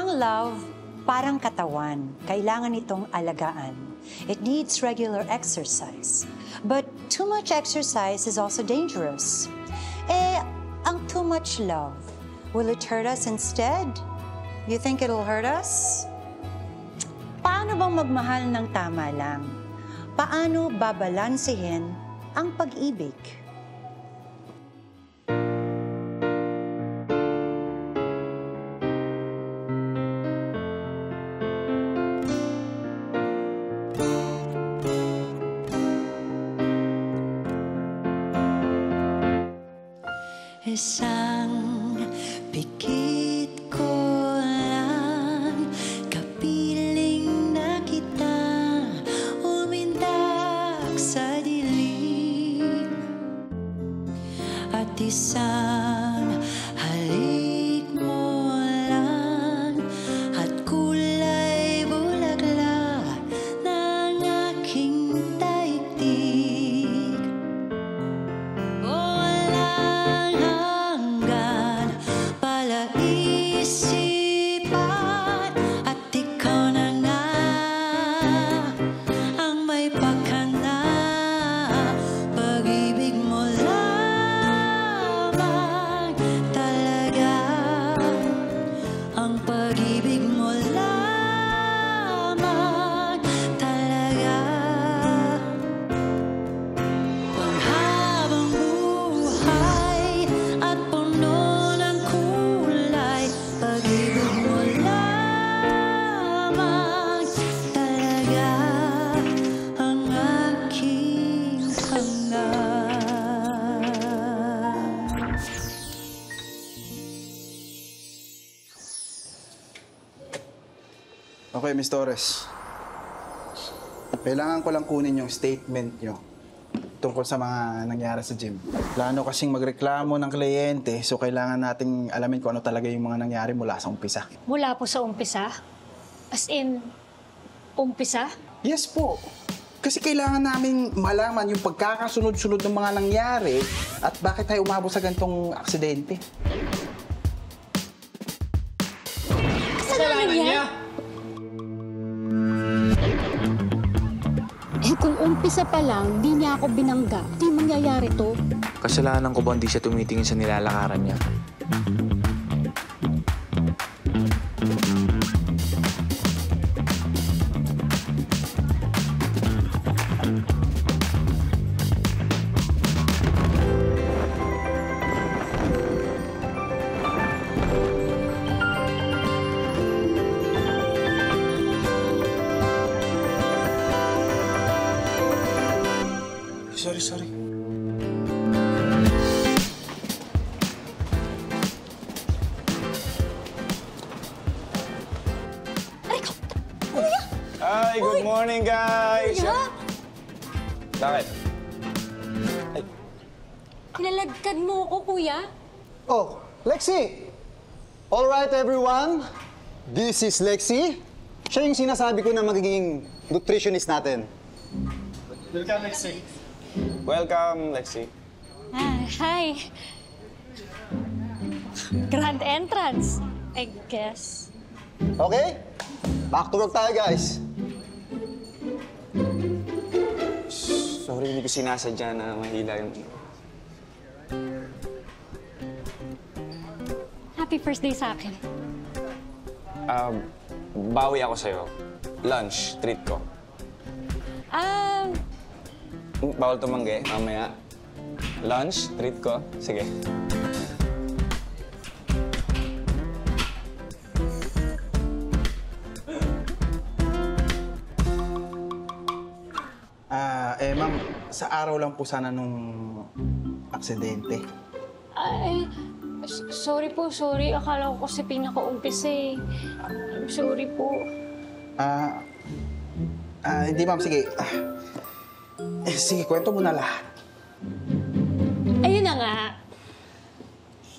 Ang love, parang katawan. Kailangan itong alagaan. It needs regular exercise. But too much exercise is also dangerous. Ang too much love, will it hurt us instead? You think it'll hurt us? Paano bang magmahal ng tama lang? Paano babalansehin ang pag-ibig? Isang pikit ko lang, kapiling na kita, umindak sa dilim. At isang halik mo lang, at kulay bulaklak ng aking daigdig. Okay, Ms. Torres. Kailangan ko lang kunin yung statement nyo tungkol sa mga nangyari sa gym. Plano kasing magreklamo ng kliyente, so kailangan nating alamin kung ano talaga yung mga nangyari mula sa umpisa. Mula po sa umpisa? As in, umpisa? Yes po. Kasi kailangan namin malaman yung pagkakasunod-sunod ng mga nangyari at bakit tayo umabot sa ganitong aksidente. Kasalanan niya? Kung umpisa pa lang, di niya ako binangga, di mangyayari to. Kasalanan ko ba hindi siya tumitingin sa nilalakaran niya? Sorry. Hi, good morning, guys! Kuya? Bakit? Nilalagkad mo ako, kuya? Oh, Lexi! All right, everyone. This is Lexi. Siya yung sinasabi ko na magiging nutritionist natin. Welcome, Lexi. Welcome, Lexi. Hi. Grand entrance, I guess. Okay? Back to work tayo, guys. Sorry, hindi ko sinasadya na mahila yung... Happy first day sa akin. Bawi ako sa'yo. Lunch, treat ko. Bawal tumanggi, mamaya. Lunch, treat ko. Sige. Ma'am, sa araw lang po sana nung aksidente. Sorry po, sorry. Akala ko kasi pinaka-umpisa eh. I'm sorry po. Hindi ma'am, sige. Sige, kwento mo na lahat. Ayun na nga.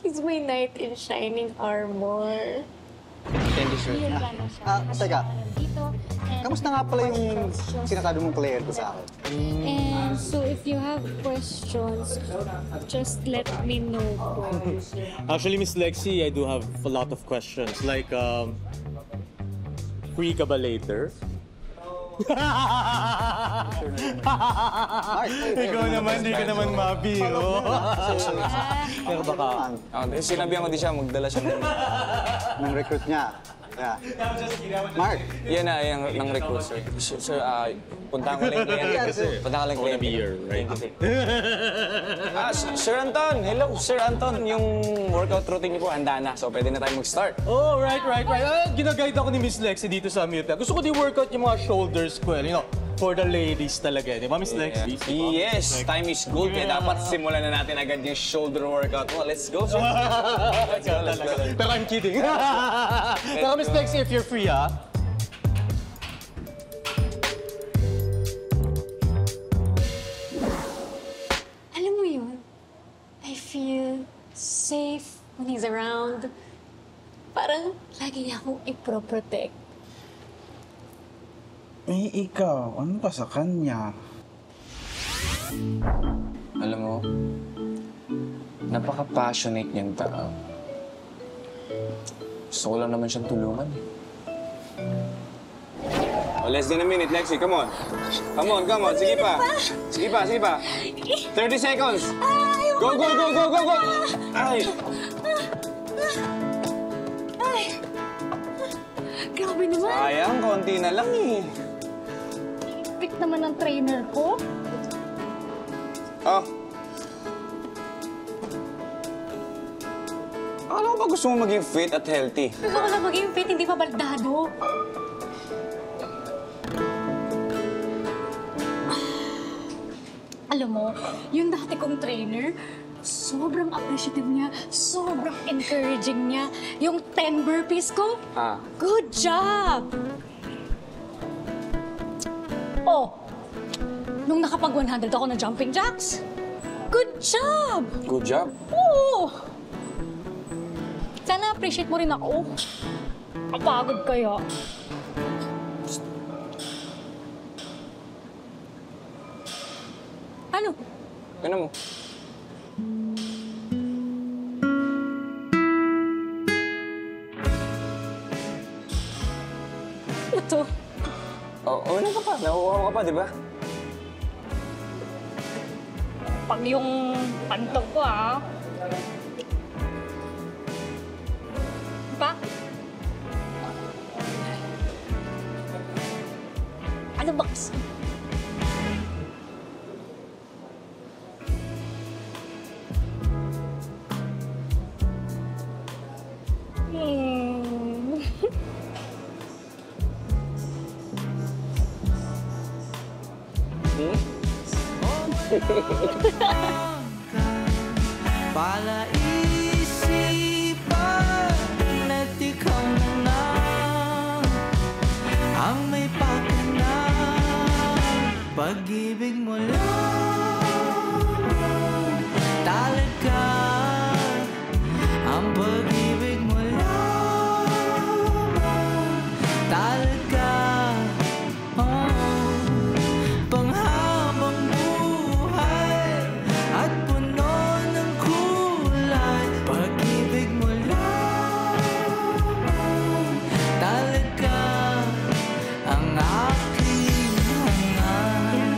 He's my knight in shining armor. Thank you, sir. Teka. Kamusta nga pala yung sinasabi mong kliyente sa akin? And so if you have questions, just let me know. Actually, Miss Lexi, I do have a lot of questions. Like, Free ka ba later? Ikaw naman, di ka naman mabiro. Pero baka... Sinabihan ko di siya, magdala siya Ng recruit niya. Yeah. Mark, Yan na, yung ng recruit, sir. Sir, puntahan ko lang yung client. Puntahan ko lang yung client. Be here, right? Sir Anton! Hello, Sir Anton. Yung workout routine niyo po, handa na. So, pwede na tayo mag-start. Oh, right. Ginaguide ako ni Miss Lexie dito sa Mirta. Gusto ko di-workout yung mga shoulders ko, you know, for the ladies talaga. Di ba, Miss Lexie? Yes, time is gold. Kaya dapat simulan na natin agad yung shoulder workout. Well, let's go, sir. Let's go. Pero I'm kidding. Pero Miss Lexie, if you're free, ha? Alam mo yun, I feel safe when he's around. Parang lagi niya akong i-protect. Eh, ikaw, ano ka sa kanya? Alam mo, napaka-passionate niyang tao. Gusto ko lang naman siyang tulungan. Oh, less than a minute, Lexie. Come on. Come on. Sige pa. 30 seconds. Go. Ay! Grabe naman. Sayang, konti na lang eh. Pick naman ang trainer ko. Oh. Alam ko ba gusto mo maging fit at healthy? Gusto ko lang maging fit, hindi pa baldado. Alam mo, yung dati kong trainer, sobrang appreciative niya, sobrang encouraging niya. Yung 10 burpees ko, good job! Oh, nung nakapag 100 ako na jumping jacks, good job! Good job. Oo! Sana appreciate mo rin ako. Kapagod kaya. Ano? Ano mo? Ito. Oh, ano ka pa? Nakuha ka pa, di ba? Pag yung pantog ko, Pa? Ano ba kasi? Palaisipan at ikaw na lang ang may pakinang. Pag-ibig mo lang talaga, ang pag-ibig mo lang talaga. Panghabang buhay at puno ng kulay. Pag-ibig mo lang talaga ang aking hangalan.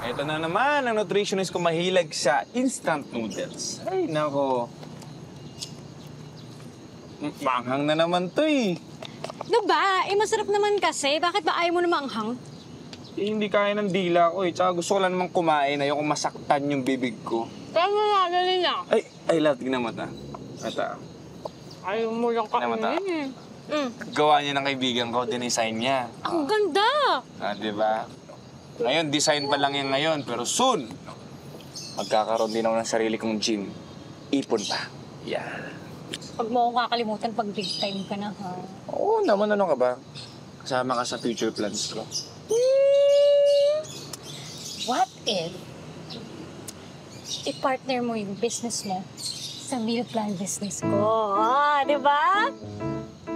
Ito na naman, ang nutritionist ko mahilig sa instant noodles. Ay, nako. Manghang na naman to eh. Ano ba? Masarap naman kasi. Bakit ba ayaw mo na maanghang? Hindi kaya ng dila ko eh. Tsaka gusto ko lang naman kumain. Ayoko masaktan yung bibig ko. Tama na, dali na. Ay, love, tignan mo ta. Ata. Ayaw mo lang kainin Gawa niya ng kaibigan ko, dinesign niya. Ang ganda! Di ba? Ngayon, design pa lang yan ngayon. Pero soon, magkakaroon din ako ng sarili kong gym. Ipon pa. Yeah. Pag mo akong kakalimutan, pag big time ka na, ha? Oo naman, ano ka ba? Kasama ka sa future plans ko. What if i-partner mo yung business mo sa meal plan business ko? Di ba?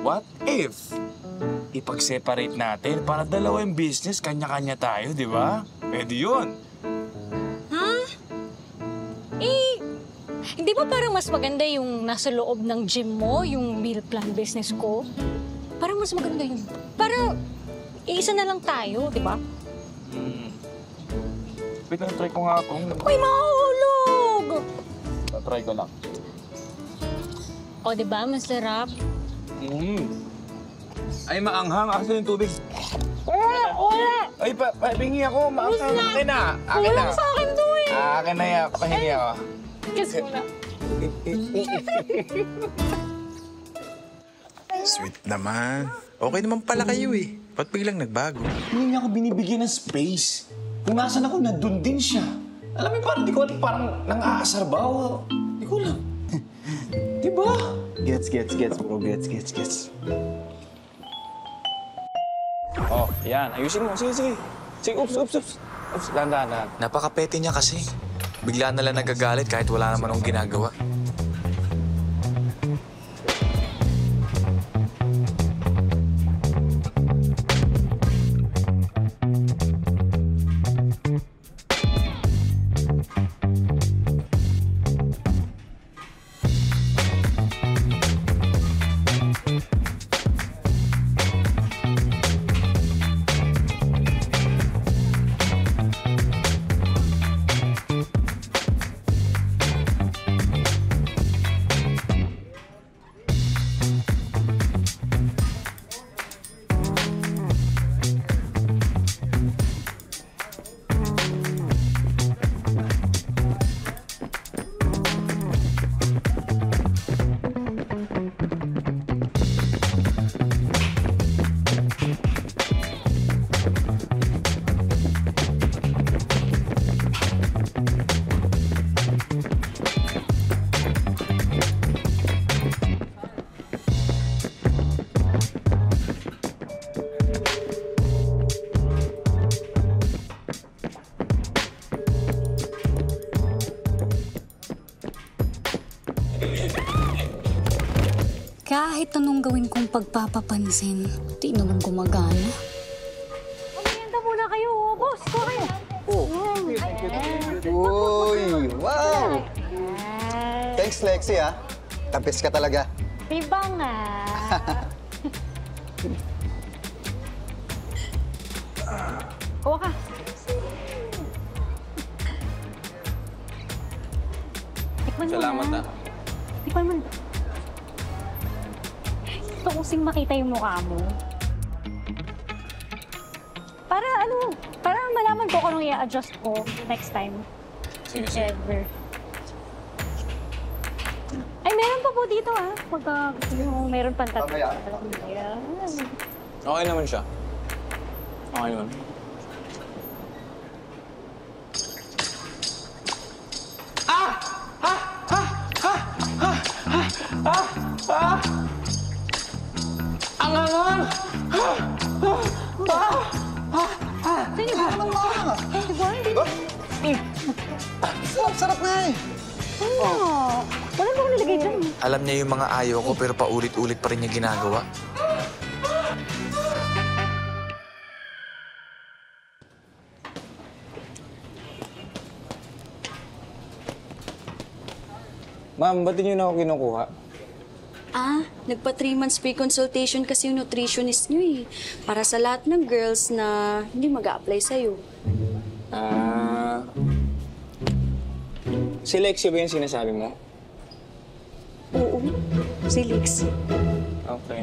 What if ipag-separate natin para dalawa yung business, kanya-kanya tayo, di ba? Pwede yun. Ha? Hindi ba parang mas maganda yung nasa loob ng gym mo, yung meal plan business ko? Parang mas maganda yun. Para iisa na lang tayo, di ba? Wait lang, try ko nga kung... Uy, mahulog! Try ko lang. O, di ba? Masarap. Ay, maanghang. Akin yung tubig. Wala! Ay, pahingi ako. Maanghang. Akin na. Akin Wala na. sa akin to eh. Akin na yan. Pahingi ako. Kiss mo na. Sweet naman. Okay naman pala kayo eh. Ba't biglang nagbago? Hindi niya ako binibigyan ng space. Kung nasan ako, nandun din siya. Alam mo, parang di ko alam, parang nang-aasar ba o... Di ko alam. Diba? Gets, bro. Gets. Oh, yan. Ayusin mo. Sige. Sige, oops. Dahan. Napaka-petty niya kasi. Bigla na lang nagagalit kahit wala naman akong ginagawa. Kahit anong gawin kong pagpapapansin, di naman gumagana. Umienda muna kayo, boss. Ko kayo. Uy, wow! Thanks, Lexi, ah. Tapis ka talaga. Diba nga? Kuha ka. Tikman mo Salamat na. Tikman mo na. Gusto ko sing makita yung mukha mo. Para malaman ko kung anong i-adjust ko next time. Sige. If ever. Ay, meron pa po dito pagka yung meron pang tatlo. Ayan. Okay naman siya. Okay naman. Ang angang! Sino ba? Diba? Sarap nga eh. Wala ba akong nilagay dyan? Alam niya yung mga ayaw ko pero paulit-ulit pa rin niya ginagawa. Ma'am, ba't niyo na ako kinukuha? Nagpa 3 months pre-consultation kasi yung nutritionist nyo eh. Para sa lahat ng girls na hindi mag-a-apply sa'yo. Si Lexi ba yung sinasabi mo? Oo, si Lex. Okay.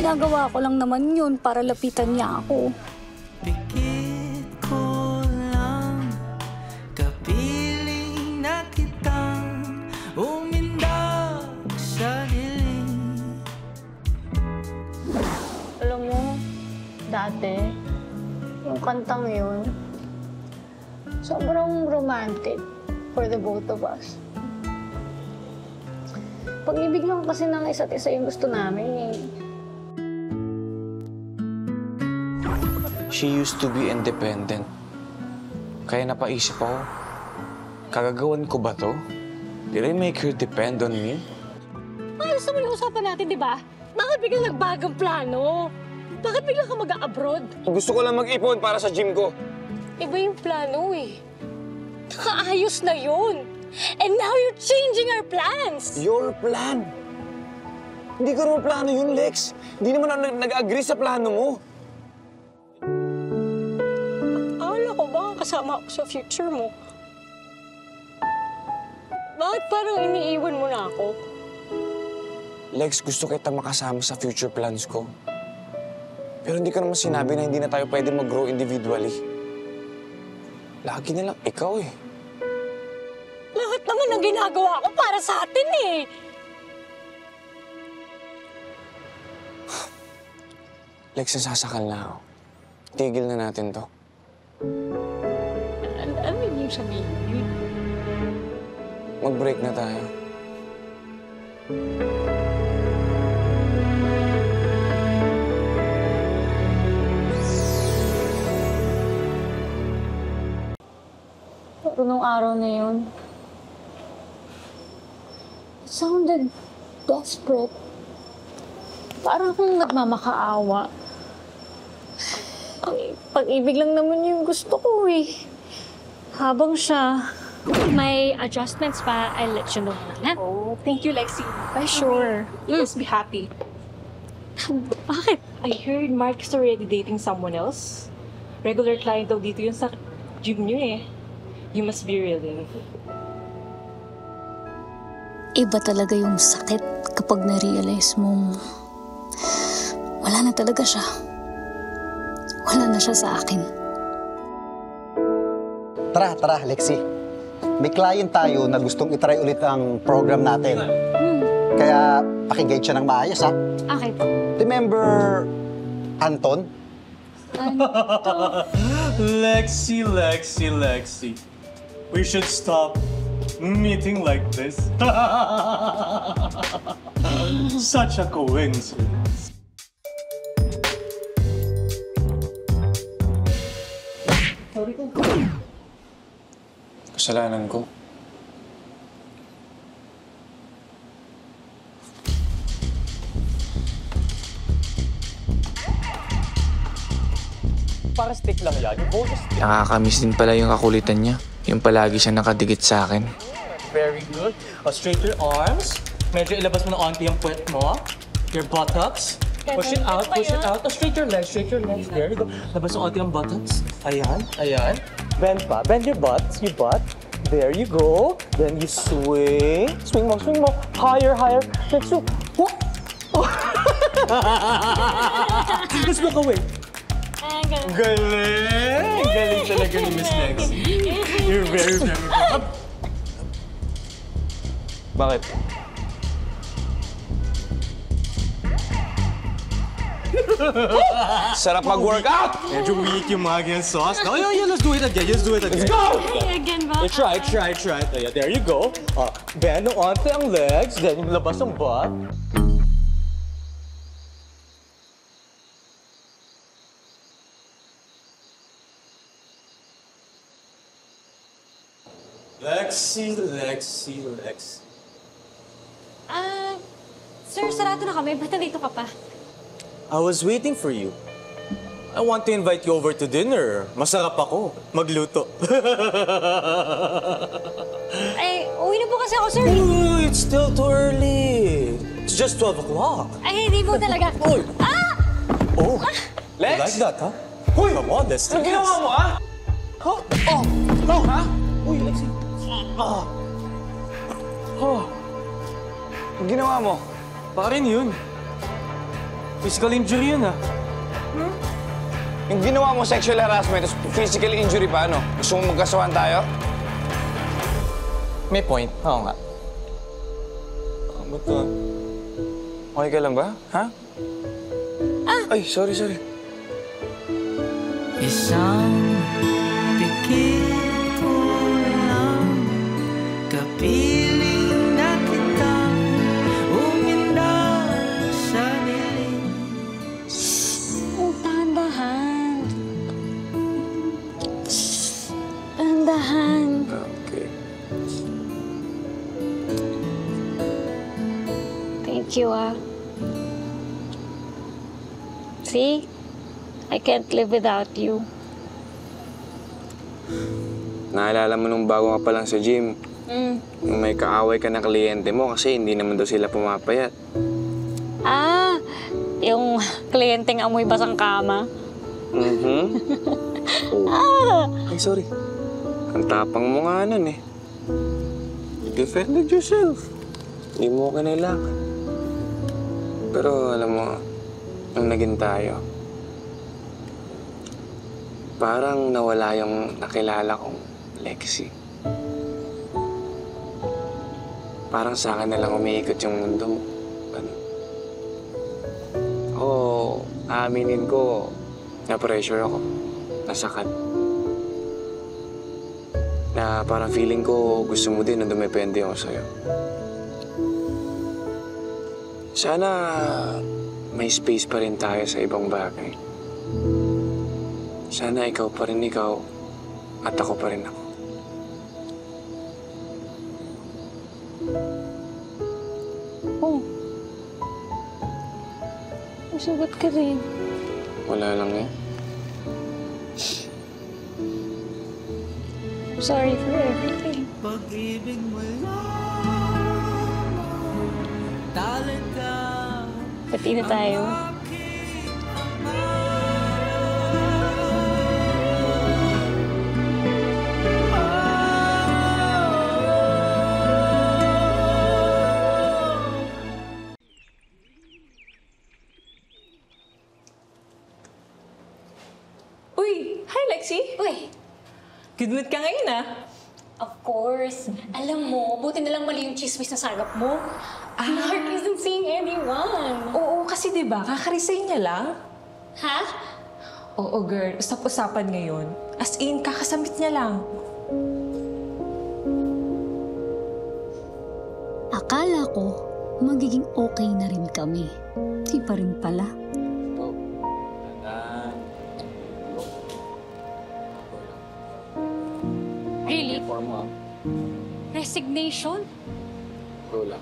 Ginagawa ko lang naman yun para lapitan niya ako. Pikit ko lang, kapiling na kitang umindak sa dilim. Alam mo, dati, yung kantang yun, sobrang romantic for the both of us. Pag-ibig lang kasi ng isa't isa yung gusto namin eh. She used to be independent. Kaya napaisip ako, kagagawan ko ba to? Did I make her depend on me? Ayos naman yung usapan natin, di ba? Bakit biglang nagbagang plano? Bakit biglang ka mag-a-abroad? Gusto ko lang mag-ipon para sa gym ko. Iba yung plano eh. Nakaayos na yun. And now you're changing our plans. Your plan? Hindi ko naman plano yun, Lex. Hindi naman ako nag-agree sa plano mo. Akala ko ba kasama ako sa future mo? Bakit parang iniiwan mo na ako? Lex, gusto kita makasama sa future plans ko. Pero hindi ko naman sinabi na hindi na tayo pwede mag-grow individually. Lagi na lang ikaw eh. Lahat naman ang ginagawa ko para sa atin eh. Lex, nasasakal na ako. Tigil na natin to. Ano yung sabihin? Mag-break na tayo. Pero nung araw na yun, it sounded desperate. Parang akong nagmamakaawa. Pag-ibig lang naman yung gusto ko eh. Habang siya... May adjustments pa, I'll let you know. Ha? Oh, thank you, Lexi. Sure. You must be happy. Bakit? I heard Mark is already dating someone else. Regular client daw dito yun sa gym niyo eh. You must be really. Iba talaga yung sakit kapag na-realize mong wala na talaga siya. Wala na siya sa akin. Tara, Lexi. May client tayo na gustong itry ulit ang program natin. Kaya pakiguide siya ng maayos, ha? Okay. Remember Anton? Lexi. We should stop meeting like this. Such a coincidence. Kasalanan ko. Para stick lang yan. Yung bonus stick. Nakakamiss din pala yung kakulitan niya. Yung palagi siya nakadikit sa akin. Very good. Straight your arms. Medyo ilabas mo ng onti yung puwet mo. Your buttocks. Push it out. Straight your legs. There you go. Labas yung onti yung buttocks. Ayan. Bend pa. Bend your butt. There you go. Then you swing. Swing mo. Higher. Then swing. Whoop. Let's walk away. Galing talaga ni Miss Lexi. You're very good. Bakit? Sarap mag-workout! Medyo weak yung mga ganyan sauce. No, let's do it again. Let's go! Again ba? Try. Ayan, there you go. Bend onto ang legs, then yung labas ang butt. Lexi. Sir, sarado na kami. Ba't nandito ka pa? I was waiting for you. I want to invite you over to dinner. Masarap ako magluto. Ay, uwi na po kasi ako, sir. Ooh, it's still too early. It's just 12 o'clock. Ay, hindi po talaga. Uy! Ah! Oh, Lex? you like that, huh? Uy! Come on, let's do Anong this. ginawa mo, ah? Ha? Uy, Lexi. Anong ginawa mo? Baka rin yun. Physical injury yun, ah. Yung ginawa mo sexual harassment, tapos physical injury pa, ano? Gusto mo magkasawan tayo? May point. Oo nga. Ba't to? Okay ka lang ba? Ha? Ay, sorry. Isang pikit ko lang, kapiling na kita, umindaw sa dilim. Dahan-dahan. Thank you, ah. See? I can't live without you. Naalala mo nung bago ka pa lang sa gym, yung may kaaway ka ng kliyente mo kasi hindi naman daw sila pumapayat. Ah, yung kliyenteng amoy basang kama. Oh. Ay, sorry. Ang tapang mo nga nun eh. You defended yourself. Hindi mo kailangan. Pero alam mo, nung naging tayo, parang nawala yung nakilala kong Lexi. Parang sa akin na lang umiikot yung mundo mo. Ano? Oo, aaminin ko, na-pressure ako. Nasakal. Na parang feeling ko gusto mo din na dumepende ako sa'yo. Sana may space pa rin tayo sa ibang bagay. Sana ikaw pa rin ikaw at ako pa rin ako. Oh. Masugat ka rin. Wala lang eh. I'm sorry for everything. Pag-ibig mo talaga. Pati na tayo. Uy! Hi, Lexi! Uy, Good mood ka ngayon, ah. of course. Alam mo, buti na lang mali yung chismis na sarap mo. Mark isn't seeing anyone. Oo, kasi diba, kakaresign niya lang. Ha? Oo, girl. Usap-usapan ngayon. As in, kakasamit niya lang. Akala ko, magiging okay na rin kami. Di pa rin pala. Really? Resignation? Wala.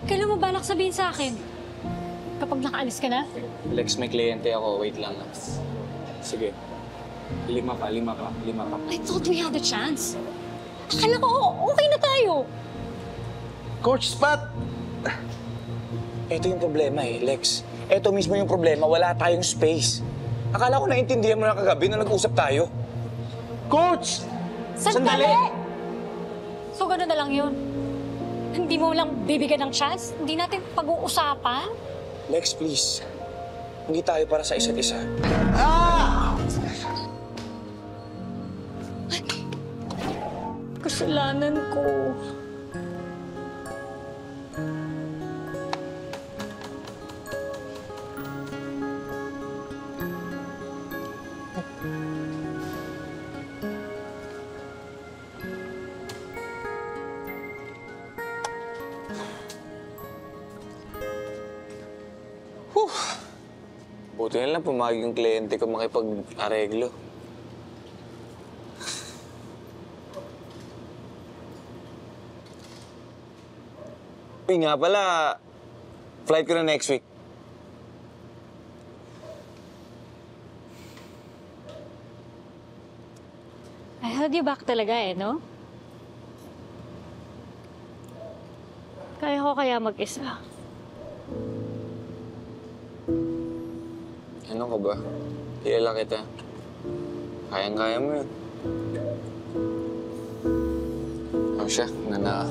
Kailan mo balak sabihin sa akin? Kapag nakaalis ka na? Lex, may kliyente ako. Wait lang. Sige. 5 pa. I thought we had a chance. Akala ko, okay na tayo. Coach Spot! Ito yung problema eh, Lex. Ito mismo yung problema. Wala tayong space. Akala ko naintindihan mo na kagabi na nag-usap tayo. Coach! Sandali! So, gano'n na lang yun. Hindi mo lang bibigyan ng chance? Hindi natin pag-uusapan? Lex, please. Hindi tayo para sa isa't isa. Kasalanan ko. Buti na lang pumayag yung kliyente ko makipag-areglo. Uy nga pala, flight ko na next week. I held you back talaga eh, no? Kaya ko kaya mag-isa. Ano ka ba? Kilala kita. Kayang-kaya mo yun. Oh, siya. Nana.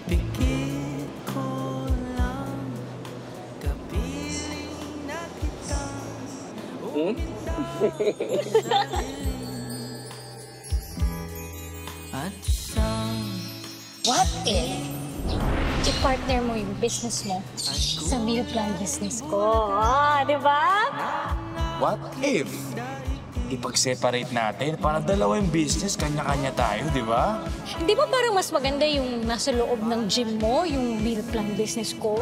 Pikit ko lang, kapiling na kita. At isang What if i-partner mo yung business mo sa meal plan business ko. Di ba? What if ipag-separate natin para dalawa yung business, kanya-kanya tayo, di ba? Di ba parang mas maganda yung nasa loob ng gym mo, yung meal plan business ko?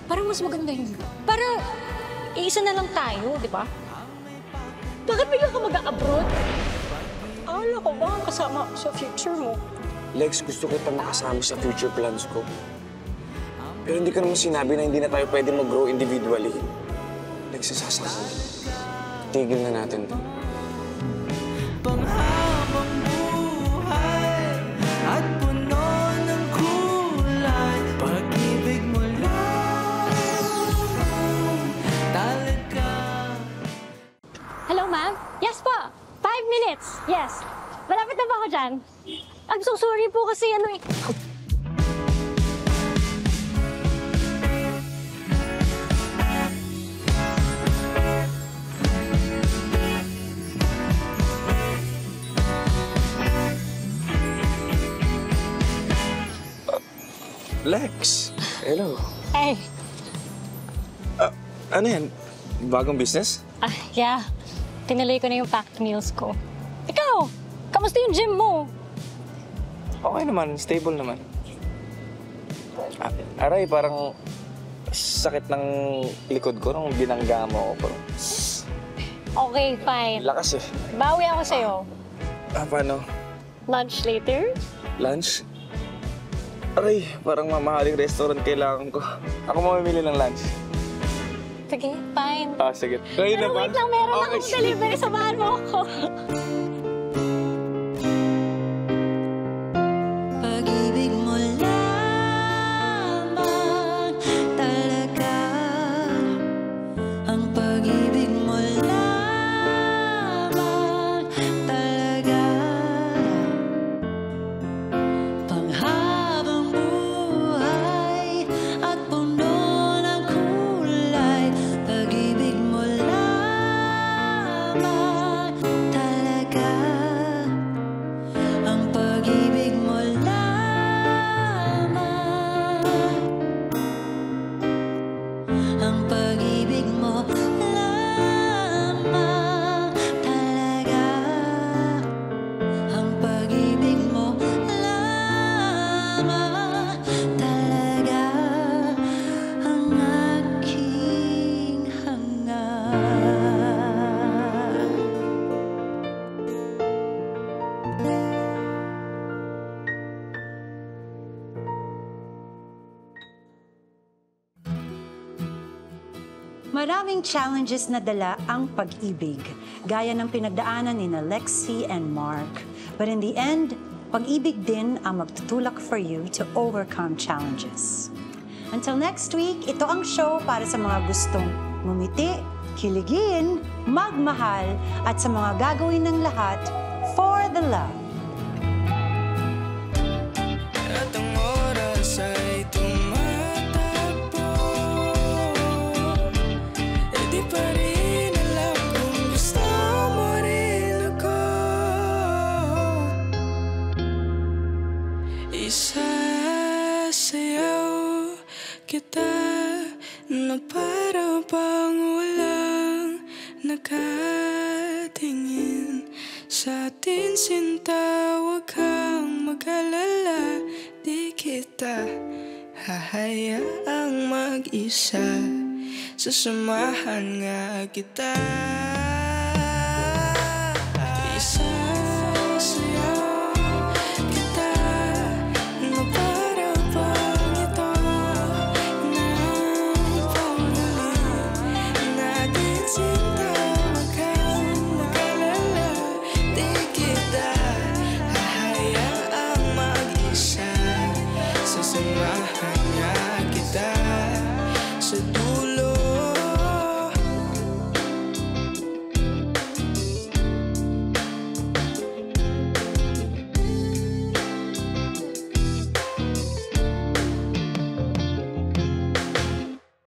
Parang mas maganda yun. Para iisa na lang tayo, di ba? Bakit bigla ka mag-a-abroad? Akala ko ba kasama sa future mo? Lex, gusto kita makasama sa future plans ko. Pero hindi ka naman sinabi na hindi na tayo pwede mag-grow individually. Lex, sasama. Tigil na natin to. Panghabang buhay at puno ng kulay, pag-ibig mo lang talaga. Hello, ma'am? Yes po. 5 minutes. Yes. Malapit na ba ako dyan? I'm so sorry po kasi Lex! Hello. Hey. Ano yan? Bagong business? Yeah. Tinuloy ko na yung packed meals ko. Ikaw! Kamusta yung gym mo? Okay naman, stable naman. Aray, parang sakit ng likod ko nung binangga mo ako. Okay, fine. Lakas eh. Bawi ako sa'yo. Paano? Lunch later? Lunch? Aray, parang mamahaling restaurant kailangan ko. Ako mamimili ng lunch. Sige, fine. Sige. Kayo Pero naman? wait lang, meron akong delivery. Samahan mo ako. Pag-ibig mo lamang talaga. Ang pag-ibig mo lamang talaga. Panghabang buhay at puno ng kulay. Pag-ibig mo lamang talaga. Ang pag-ibig mo lamang. Ang pag-ibig mo lamang talaga. Ang pag-ibig mo lamang talaga. Ang aking hangat. Maraming challenges na dala ang pag-ibig, gaya ng pinagdaanan ni Lexi and Mark. But in the end, pag-ibig din ang magtutulak for you to overcome challenges. Until next week, ito ang show para sa mga gustong ngumiti, kiligin, magmahal, at sa mga gagawin ng lahat for the love. At ang oras ay tumatakbo. E di pa rin alam kung gusto mo rin ako. Isasayaw kita na para bang walang nakatingin sa atin, sinta. Huwag kang mag-alala, di kita hahayaang mag-isa. Sasamahan nga kita.